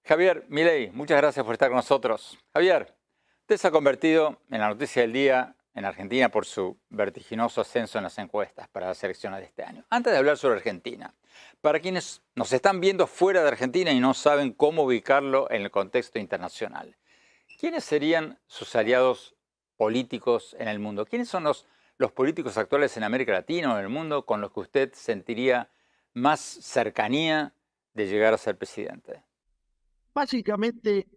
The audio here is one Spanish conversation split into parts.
Javier Milei, muchas gracias por estar con nosotros. Javier, usted se ha convertido en la noticia del día en Argentina por su vertiginoso ascenso en las encuestas para las elecciones de este año. Antes de hablar sobre Argentina, para quienes nos están viendo fuera de Argentina y no saben cómo ubicarlo en el contexto internacional, ¿quiénes serían sus aliados políticos en el mundo? ¿Quiénes son los políticos actuales en América Latina o en el mundo con los que usted sentiría más cercanía de llegar a ser presidente? Básicamente,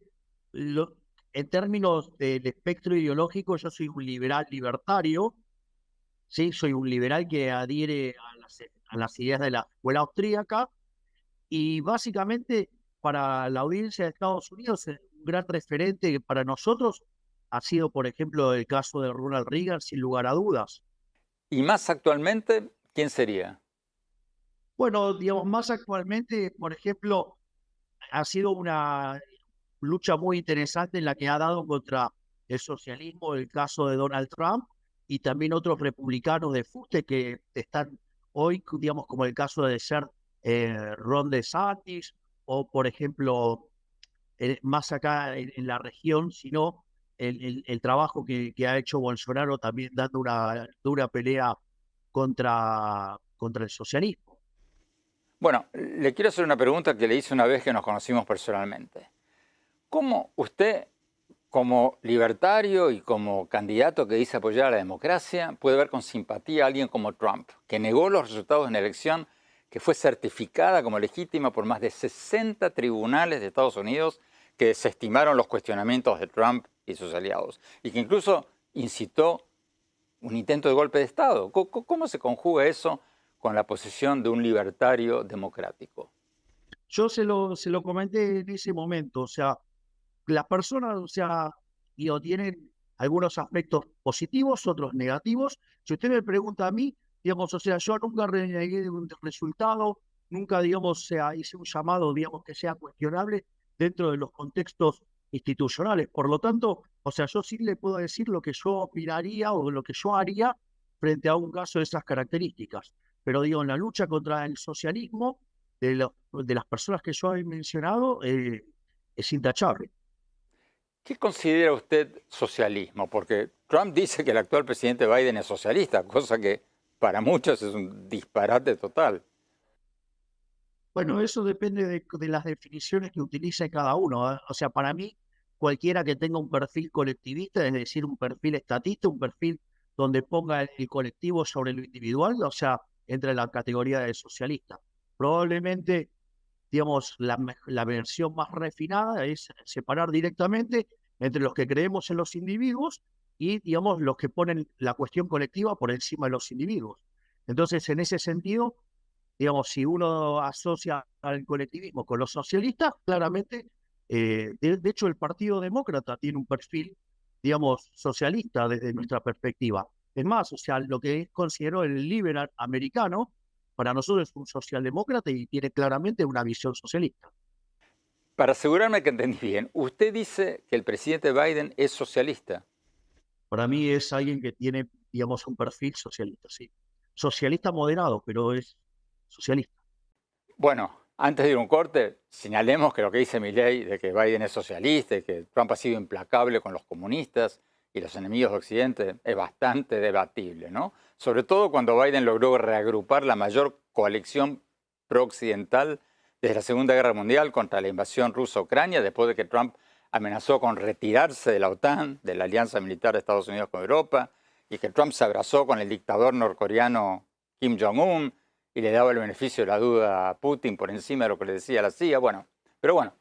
en términos del espectro ideológico, yo soy un liberal libertario, ¿sí? Soy un liberal que adhiere a las ideas de la escuela austríaca y básicamente para la audiencia de Estados Unidos, un gran referente para nosotros ha sido, por ejemplo, el caso de Ronald Reagan, sin lugar a dudas. Y más actualmente, ¿quién sería? Bueno, digamos, más actualmente, por ejemplo, ha sido una lucha muy interesante en la que ha dado contra el socialismo el caso de Donald Trump y también otros republicanos de fuste que están hoy, digamos, como el caso de ser Ron DeSantis o, por ejemplo, más acá en la región, sino el trabajo que ha hecho Bolsonaro también dando una dura pelea contra el socialismo. Bueno, le quiero hacer una pregunta que le hice una vez que nos conocimos personalmente. ¿Cómo usted, como libertario y como candidato que dice apoyar a la democracia, puede ver con simpatía a alguien como Trump, que negó los resultados de una elección que fue certificada como legítima por más de 60 tribunales de Estados Unidos que desestimaron los cuestionamientos de Trump y sus aliados, y que incluso incitó un intento de golpe de Estado? ¿Cómo se conjuga eso con la posición de un libertario democrático? Yo se lo comenté en ese momento, o sea, las personas, o sea, digo, tienen algunos aspectos positivos, otros negativos. Si usted me pregunta a mí, digamos, o sea, yo nunca renegué de un resultado, nunca, digamos, sea, hice un llamado, digamos, que sea cuestionable dentro de los contextos institucionales. Por lo tanto, o sea, yo sí le puedo decir lo que yo opinaría o lo que yo haría frente a un caso de esas características. Pero digo, en la lucha contra el socialismo, de las personas que yo he mencionado, es intachable. ¿Qué considera usted socialismo? Porque Trump dice que el actual presidente Biden es socialista, cosa que para muchos es un disparate total. Bueno, eso depende de las definiciones que utilice cada uno, ¿eh? O sea, para mí, cualquiera que tenga un perfil colectivista, es decir, un perfil estatista, un perfil donde ponga el colectivo sobre lo individual, o sea, entra en la categoría de socialista. Probablemente, digamos, la versión más refinada es separar directamente entre los que creemos en los individuos y, digamos, los que ponen la cuestión colectiva por encima de los individuos. Entonces, en ese sentido, digamos, si uno asocia al colectivismo con los socialistas, claramente, de hecho, el Partido Demócrata tiene un perfil, digamos, socialista desde nuestra perspectiva. Es más, o sea, lo que considero el liberal americano, para nosotros es un socialdemócrata y tiene claramente una visión socialista. Para asegurarme que entendí bien, usted dice que el presidente Biden es socialista. Para mí es alguien que tiene, digamos, un perfil socialista, sí. Socialista moderado, pero es socialista. Bueno, antes de ir a un corte, señalemos que lo que dice Milei de que Biden es socialista y que Trump ha sido implacable con los comunistas y los enemigos de Occidente es bastante debatible, ¿no? Sobre todo cuando Biden logró reagrupar la mayor coalición pro-occidental desde la Segunda Guerra Mundial contra la invasión rusa a Ucrania, después de que Trump amenazó con retirarse de la OTAN, de la alianza militar de Estados Unidos con Europa, y que Trump se abrazó con el dictador norcoreano Kim Jong-un y le daba el beneficio de la duda a Putin por encima de lo que le decía la CIA. Bueno, pero bueno,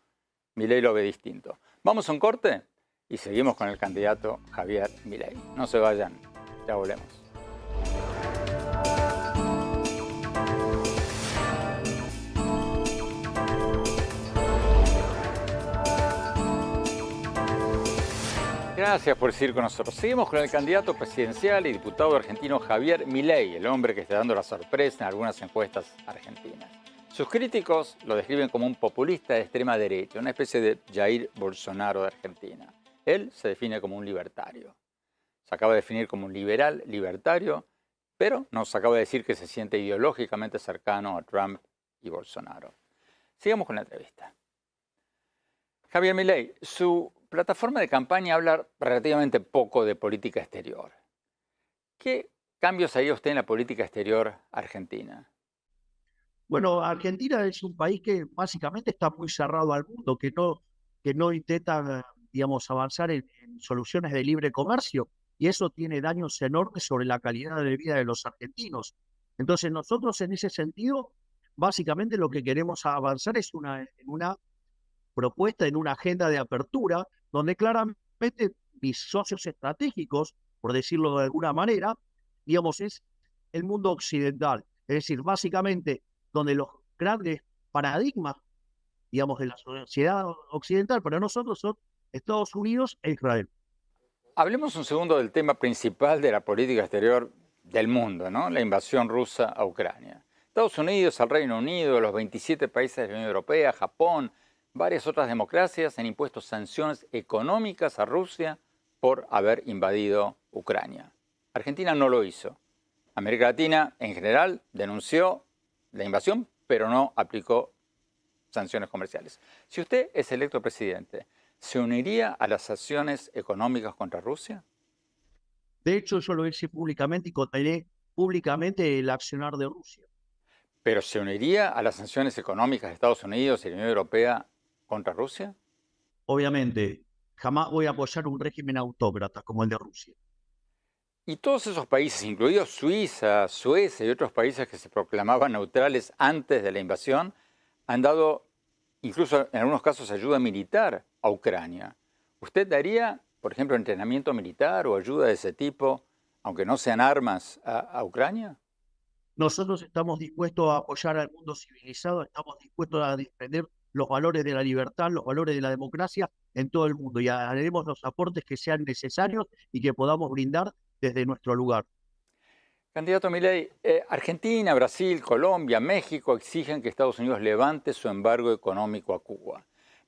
Milei lo ve distinto. Vamos a un corte y seguimos con el candidato Javier Milei. No se vayan, ya volvemos. Gracias por seguir con nosotros. Seguimos con el candidato presidencial y diputado argentino Javier Milei, el hombre que está dando la sorpresa en algunas encuestas argentinas. Sus críticos lo describen como un populista de extrema derecha, una especie de Jair Bolsonaro de Argentina. Él se define como un libertario. Se acaba de definir como un liberal libertario, pero nos acaba de decir que se siente ideológicamente cercano a Trump y Bolsonaro. Sigamos con la entrevista. Javier Milei, su plataforma de campaña habla relativamente poco de política exterior. ¿Qué cambios haría usted en la política exterior argentina? Bueno, Argentina es un país que básicamente está muy cerrado al mundo, que no intenta, digamos, avanzar en soluciones de libre comercio, y eso tiene daños enormes sobre la calidad de vida de los argentinos. Entonces, nosotros en ese sentido, básicamente lo que queremos avanzar es en una propuesta, en una agenda de apertura, donde claramente mis socios estratégicos, por decirlo de alguna manera, digamos, es el mundo occidental. Es decir, básicamente donde los grandes paradigmas, digamos, de la sociedad occidental para nosotros son Estados Unidos e Israel. Hablemos un segundo del tema principal de la política exterior del mundo, ¿no? La invasión rusa a Ucrania. Estados Unidos, el Reino Unido, los 27 países de la Unión Europea, Japón, varias otras democracias han impuesto sanciones económicas a Rusia por haber invadido Ucrania. Argentina no lo hizo. América Latina, en general, denunció la invasión, pero no aplicó sanciones comerciales. Si usted es electo presidente, ¿se uniría a las sanciones económicas contra Rusia? De hecho, yo lo hice públicamente y condené públicamente el accionar de Rusia. ¿Pero se uniría a las sanciones económicas de Estados Unidos y la Unión Europea contra Rusia? Obviamente, jamás voy a apoyar un régimen autócrata como el de Rusia. Y todos esos países, incluidos Suiza, Suecia y otros países que se proclamaban neutrales antes de la invasión, han dado, incluso en algunos casos, ayuda militar a Ucrania. ¿Usted daría, por ejemplo, entrenamiento militar o ayuda de ese tipo, aunque no sean armas, a Ucrania? Nosotros estamos dispuestos a apoyar al mundo civilizado, estamos dispuestos a defender los valores de la libertad, los valores de la democracia en todo el mundo y haremos los aportes que sean necesarios y que podamos brindar desde nuestro lugar. Candidato Milei, Argentina, Brasil, Colombia, México exigen que Estados Unidos levante su embargo económico a Cuba.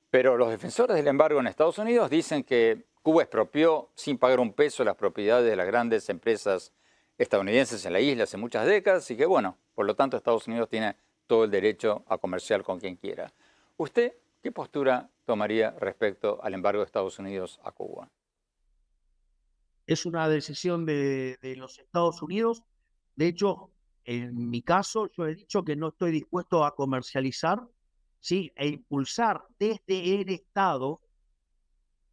Pero los defensores del embargo en Estados Unidos dicen que Cuba expropió sin pagar un peso las propiedades de las grandes empresas estadounidenses en la isla hace muchas décadas y que, bueno, por lo tanto Estados Unidos tiene todo el derecho a comerciar con quien quiera. ¿Usted qué postura tomaría respecto al embargo de Estados Unidos a Cuba? Es una decisión de los Estados Unidos. De hecho, en mi caso, yo he dicho que no estoy dispuesto a comercializar, ¿sí? E impulsar desde el Estado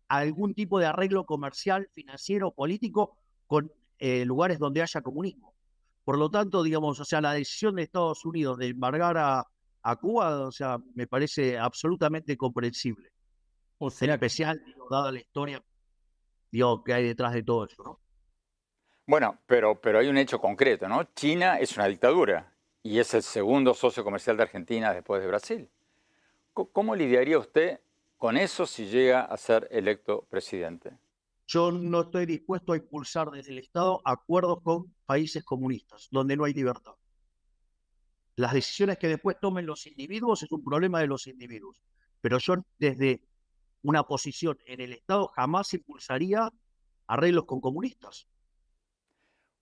algún tipo de arreglo comercial, financiero, político con lugares donde haya comunismo. Por lo tanto, digamos, o sea, la decisión de Estados Unidos de embargar a Cuba, o sea, me parece absolutamente comprensible. O En sea, especial, digo, dada la historia, digo, que hay detrás de todo eso, ¿no? bueno, pero hay un hecho concreto, ¿no? China es una dictadura y es el segundo socio comercial de Argentina después de Brasil. ¿Cómo lidiaría usted con eso si llega a ser electo presidente? Yo no estoy dispuesto a impulsar desde el Estado acuerdos con países comunistas, donde no hay libertad. Las decisiones que después tomen los individuos es un problema de los individuos. Pero yo desde una posición en el Estado jamás impulsaría arreglos con comunistas.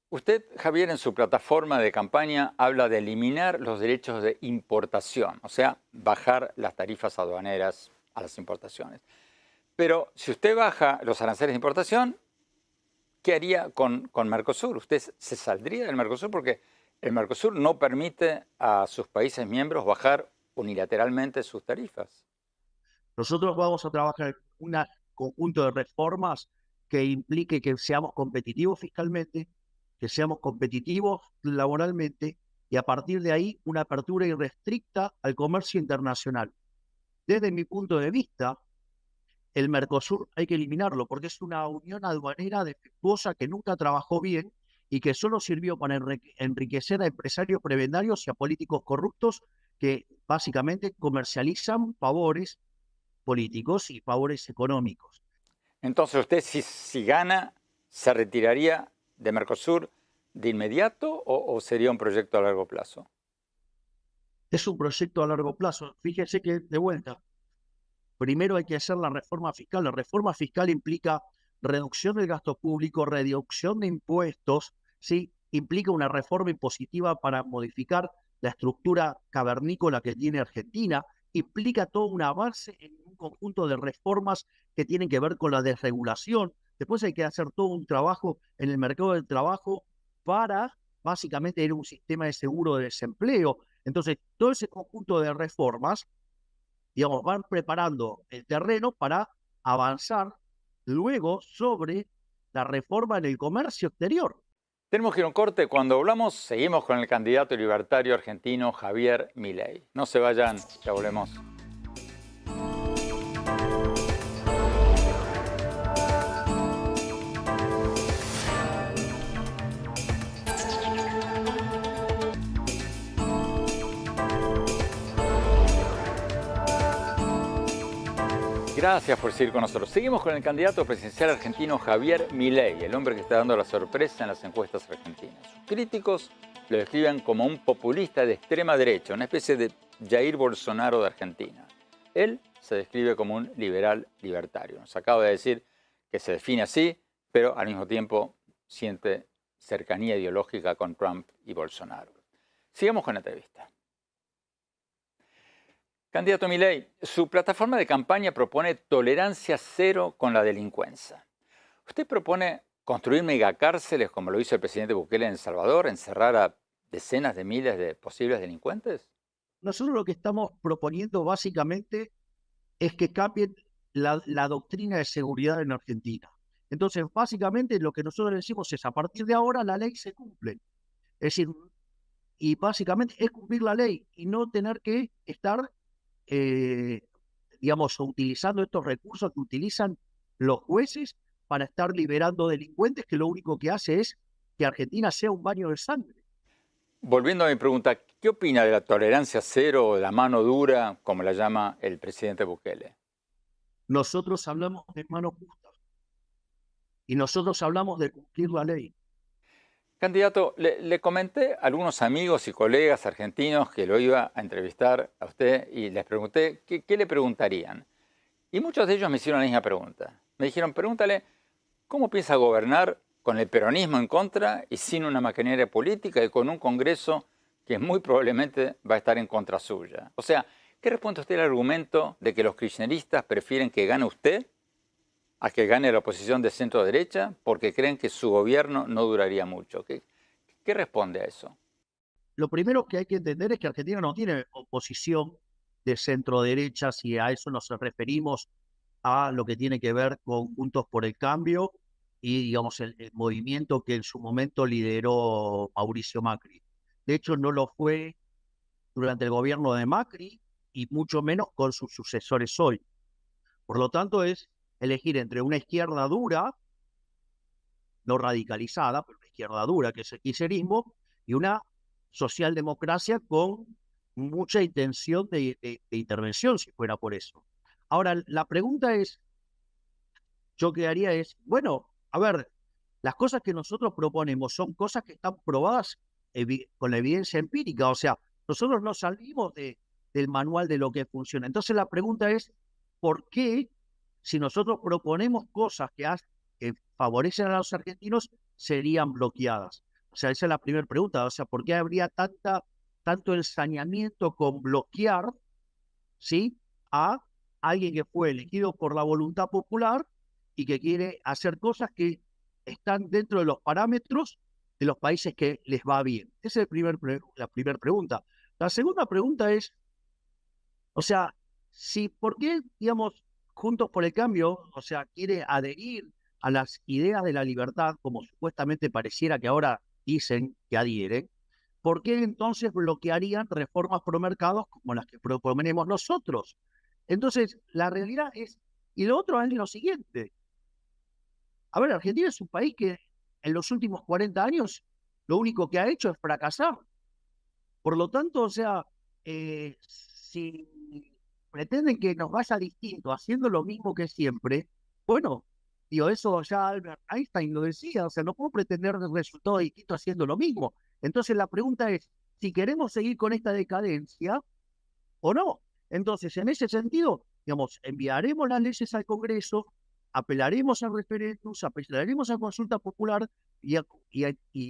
Usted, Javier, en su plataforma de campaña habla de eliminar los derechos de importación, o sea, bajar las tarifas aduaneras a las importaciones. Pero si usted baja los aranceles de importación, ¿qué haría con Mercosur? ¿Usted se saldría del Mercosur? Porque el Mercosur no permite a sus países miembros bajar unilateralmente sus tarifas. Nosotros vamos a trabajar en un conjunto de reformas que implique que seamos competitivos fiscalmente, que seamos competitivos laboralmente y a partir de ahí una apertura irrestricta al comercio internacional. Desde mi punto de vista, el Mercosur hay que eliminarlo porque es una unión aduanera defectuosa que nunca trabajó bien y que solo sirvió para enriquecer a empresarios prebendarios y a políticos corruptos que básicamente comercializan favores políticos y favores económicos. Entonces usted, si gana, ¿se retiraría de Mercosur de inmediato o sería un proyecto a largo plazo? Es un proyecto a largo plazo. Fíjese que, de vuelta, primero hay que hacer la reforma fiscal. La reforma fiscal implica reducción del gasto público, reducción de impuestos, ¿sí? Implica una reforma impositiva para modificar la estructura cavernícola que tiene Argentina, implica todo un avance en un conjunto de reformas que tienen que ver con la desregulación. Después hay que hacer todo un trabajo en el mercado del trabajo para básicamente ir a un sistema de seguro de desempleo. Entonces, todo ese conjunto de reformas, digamos, van preparando el terreno para avanzar luego sobre la reforma en el comercio exterior. Tenemos que ir a un corte. Cuando hablamos, seguimos con el candidato libertario argentino Javier Milei. No se vayan, ya volvemos. Gracias por seguir con nosotros. Seguimos con el candidato presidencial argentino Javier Milei, el hombre que está dando la sorpresa en las encuestas argentinas. Sus críticos lo describen como un populista de extrema derecha, una especie de Jair Bolsonaro de Argentina. Él se describe como un liberal libertario. Nos acaba de decir que se define así, pero al mismo tiempo siente cercanía ideológica con Trump y Bolsonaro. Sigamos con la entrevista. Candidato Milei, su plataforma de campaña propone tolerancia cero con la delincuencia. ¿Usted propone construir megacárceles como lo hizo el presidente Bukele en El Salvador, encerrar a decenas de miles de posibles delincuentes? Nosotros lo que estamos proponiendo básicamente es que cambien la doctrina de seguridad en Argentina. Entonces, básicamente lo que nosotros decimos es, a partir de ahora la ley se cumple. Es decir, y básicamente es cumplir la ley y no tener que estar, digamos, utilizando estos recursos que utilizan los jueces para estar liberando delincuentes, que lo único que hace es que Argentina sea un baño de sangre. Volviendo a mi pregunta, ¿qué opina de la tolerancia cero o de la mano dura, como la llama el presidente Bukele? Nosotros hablamos de mano justa y nosotros hablamos de cumplir la ley. Candidato, le comenté a algunos amigos y colegas argentinos que lo iba a entrevistar a usted y les pregunté qué le preguntarían. Y muchos de ellos me hicieron la misma pregunta. Me dijeron, pregúntale, ¿cómo piensa gobernar con el peronismo en contra y sin una maquinaria política y con un Congreso que muy probablemente va a estar en contra suya? O sea, ¿qué responde usted al argumento de que los kirchneristas prefieren que gane usted a que gane la oposición de centro-derecha porque creen que su gobierno no duraría mucho? ¿Qué responde a eso? Lo primero que hay que entender es que Argentina no tiene oposición de centro-derecha, si a eso nos referimos a lo que tiene que ver con Juntos por el Cambio y, digamos, el movimiento que en su momento lideró Mauricio Macri. De hecho, no lo fue durante el gobierno de Macri y mucho menos con sus sucesores hoy. Por lo tanto, es elegir entre una izquierda dura, no radicalizada, pero una izquierda dura, que es el kirchnerismo, y una socialdemocracia con mucha intención de intervención, si fuera por eso. Ahora, la pregunta es, yo que haría es, bueno, a ver, las cosas que nosotros proponemos son cosas que están probadas con la evidencia empírica, o sea, nosotros no salimos del manual de lo que funciona. Entonces la pregunta es, ¿por qué si nosotros proponemos cosas que favorecen a los argentinos serían bloqueadas? O sea, esa es la primera pregunta, o sea, ¿por qué habría tanto ensañamiento con bloquear, ¿sí?, a alguien que fue elegido por la voluntad popular y que quiere hacer cosas que están dentro de los parámetros de los países que les va bien? Esa es la primera pregunta. La segunda pregunta es, o sea, ¿por qué, digamos, Juntos por el Cambio, o sea, quiere adherir a las ideas de la libertad, como supuestamente pareciera que ahora dicen que adhieren? ¿Por qué entonces bloquearían reformas pro mercados como las que proponemos nosotros? Entonces, la realidad es, y lo otro es lo siguiente. A ver, Argentina es un país que en los últimos 40 años lo único que ha hecho es fracasar. Por lo tanto, o sea, si pretenden que nos vaya distinto haciendo lo mismo que siempre, bueno, digo, eso ya Albert Einstein lo decía, o sea, no puedo pretender un resultado distinto haciendo lo mismo. Entonces la pregunta es, si queremos seguir con esta decadencia o no. Entonces, en ese sentido, digamos, enviaremos las leyes al Congreso, apelaremos a referéndums, apelaremos a consulta popular y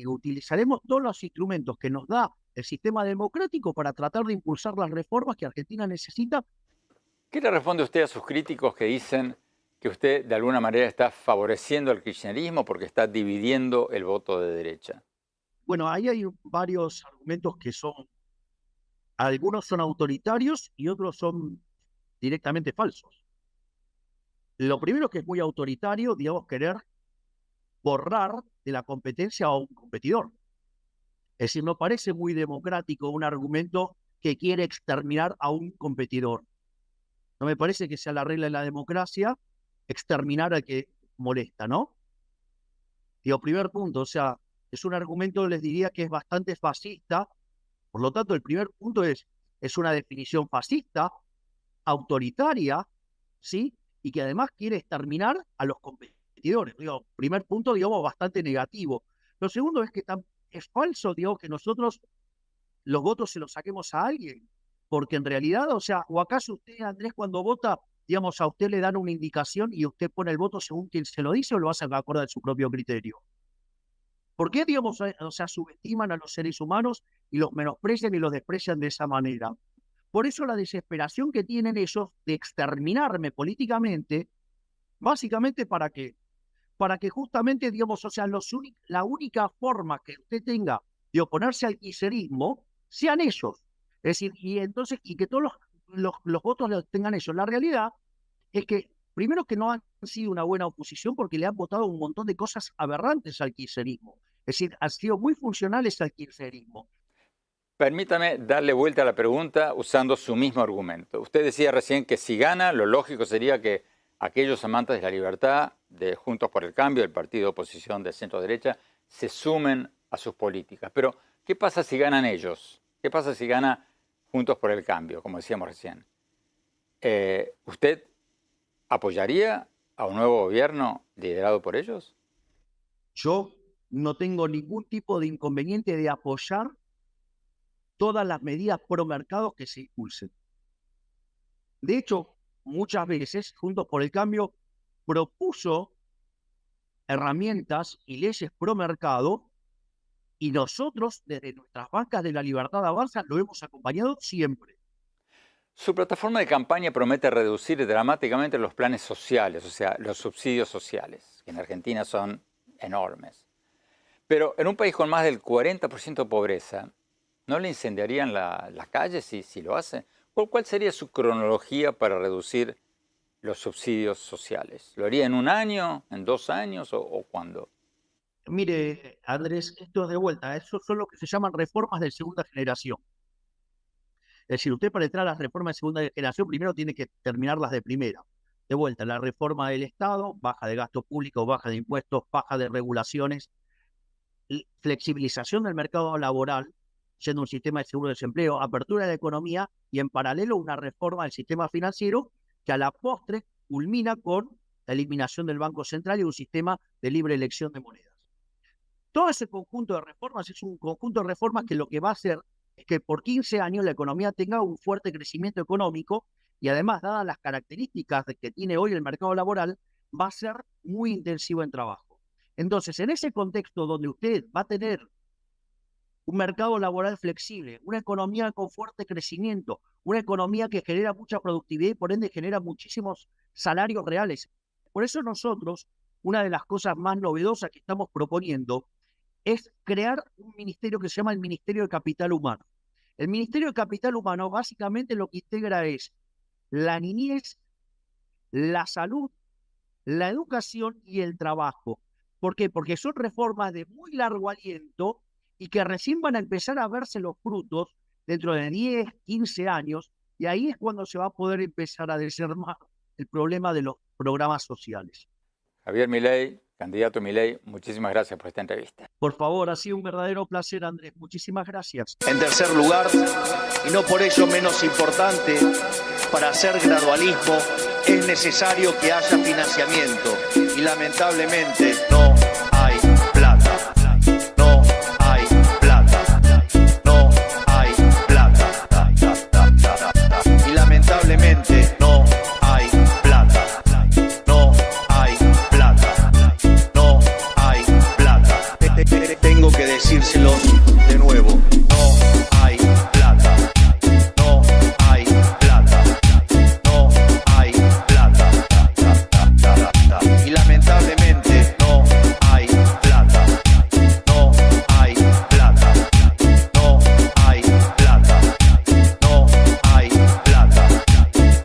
utilizaremos todos los instrumentos que nos da el sistema democrático para tratar de impulsar las reformas que Argentina necesita. ¿Qué le responde usted a sus críticos que dicen que usted de alguna manera está favoreciendo el kirchnerismo porque está dividiendo el voto de derecha? Bueno, ahí hay varios argumentos que algunos son autoritarios y otros son directamente falsos. Lo primero que es muy autoritario, digamos, querer borrar de la competencia a un competidor. Es decir, no parece muy democrático un argumento que quiere exterminar a un competidor. No me parece que sea la regla de la democracia exterminar al que molesta, ¿no? Digo, primer punto, o sea, es un argumento, les diría, que es bastante fascista. Por lo tanto, el primer punto es una definición fascista, autoritaria, ¿sí? Y que además quiere exterminar a los competidores. Digo, primer punto, digamos, bastante negativo. Lo segundo es que es falso, digamos, que nosotros los votos se los saquemos a alguien. Porque en realidad, o sea, ¿o acaso usted, Andrés, cuando vota, digamos, a usted le dan una indicación y usted pone el voto según quien se lo dice o lo hace de acuerdo a su propio criterio? ¿Por qué, digamos, o sea, subestiman a los seres humanos y los menosprecian y los desprecian de esa manera? Por eso la desesperación que tienen ellos de exterminarme políticamente, básicamente ¿para qué? Para que justamente, digamos, o sea, la única forma que usted tenga de oponerse al kirchnerismo sean ellos. Es decir, y que todos los votos los tengan ellos. La realidad es que, primero, que no han sido una buena oposición porque le han votado un montón de cosas aberrantes al kirchnerismo. Es decir, han sido muy funcionales al kirchnerismo. Permítame darle vuelta a la pregunta usando su mismo argumento. Usted decía recién que si gana, lo lógico sería que aquellos amantes de la libertad, de Juntos por el Cambio, el partido de oposición de centro-derecha, se sumen a sus políticas. Pero, ¿qué pasa si ganan ellos? ¿Qué pasa si gana Juntos por el Cambio, como decíamos recién? ¿Usted apoyaría a un nuevo gobierno liderado por ellos? Yo no tengo ningún tipo de inconveniente de apoyar todas las medidas pro mercado que se impulsen. De hecho, muchas veces, Juntos por el Cambio propuso herramientas y leyes pro mercado y nosotros, desde nuestras bancas de La Libertad Avanza, lo hemos acompañado siempre. Su plataforma de campaña promete reducir dramáticamente los planes sociales, o sea, los subsidios sociales, que en Argentina son enormes. Pero en un país con más del 40% de pobreza, ¿no le incendiarían las calles si lo hace? ¿Cuál sería su cronología para reducir los subsidios sociales? ¿Lo haría en un año, en 2 años o cuándo? Mire, Andrés, esto es de vuelta, eso son lo que se llaman reformas de segunda generación. Es decir, usted para entrar a las reformas de segunda generación primero tiene que terminarlas de primera. De vuelta, la reforma del Estado, baja de gasto público, baja de impuestos, baja de regulaciones, flexibilización del mercado laboral, siendo un sistema de seguro de desempleo, apertura de la economía y en paralelo una reforma del sistema financiero que a la postre culmina con la eliminación del Banco Central y un sistema de libre elección de monedas. Todo ese conjunto de reformas es un conjunto de reformas que lo que va a hacer es que por 15 años la economía tenga un fuerte crecimiento económico y además, dadas las características que tiene hoy el mercado laboral, va a ser muy intensivo en trabajo. Entonces, en ese contexto donde usted va a tener un mercado laboral flexible, una economía con fuerte crecimiento, una economía que genera mucha productividad y por ende genera muchísimos salarios reales. Por eso nosotros, una de las cosas más novedosas que estamos proponiendo es crear un ministerio que se llama el Ministerio de Capital Humano. El Ministerio de Capital Humano básicamente lo que integra es la niñez, la salud, la educación y el trabajo. ¿Por qué? Porque son reformas de muy largo aliento y que recién van a empezar a verse los frutos dentro de 10, 15 años, y ahí es cuando se va a poder empezar a desarmar el problema de los programas sociales. Javier Milei, candidato Milei, muchísimas gracias por esta entrevista. Por favor, ha sido un verdadero placer, Andrés. Muchísimas gracias. En tercer lugar, y no por ello menos importante, para hacer gradualismo es necesario que haya financiamiento y lamentablemente no